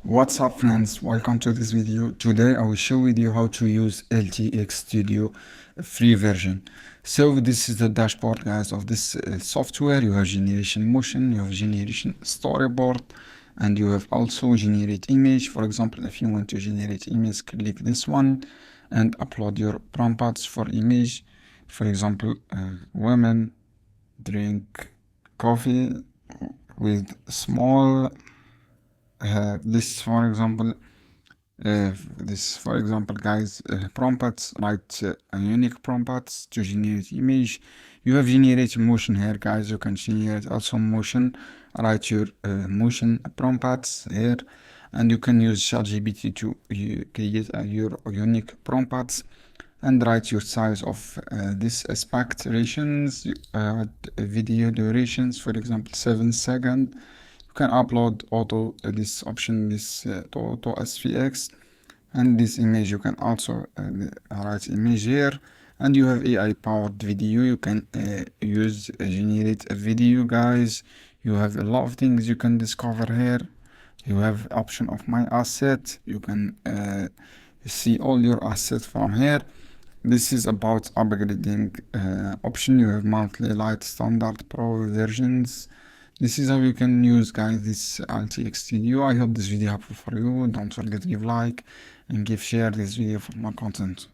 What's up friends, welcome to this video. Today I will show you how to use LTX Studio free version. So this is the dashboard guys of this software. You have generation motion, you have generation storyboard, and you have also generate image. For example, if you want to generate image, click this one and upload your prompts for image. For example, women drink coffee with small this for example guys, prompts, write a unique prompts to generate image. You have generate motion here guys, you can generate also motion, write your motion prompts here, and you can use ChatGPT to create your unique prompts and write your size of this aspect ratios, video durations, for example 7 seconds. You can upload auto this option, this auto SVX, and this image you can also write image here, and you have AI powered video. You can use generate a video guys. You have a lot of things you can discover here. You have option of my asset. You can see all your assets from here. This is about upgrading option. You have monthly, light, standard, pro versions. This is how you can use guys this LTX Studio. I hope this video helpful for you. Don't forget to give like and share this video for more content.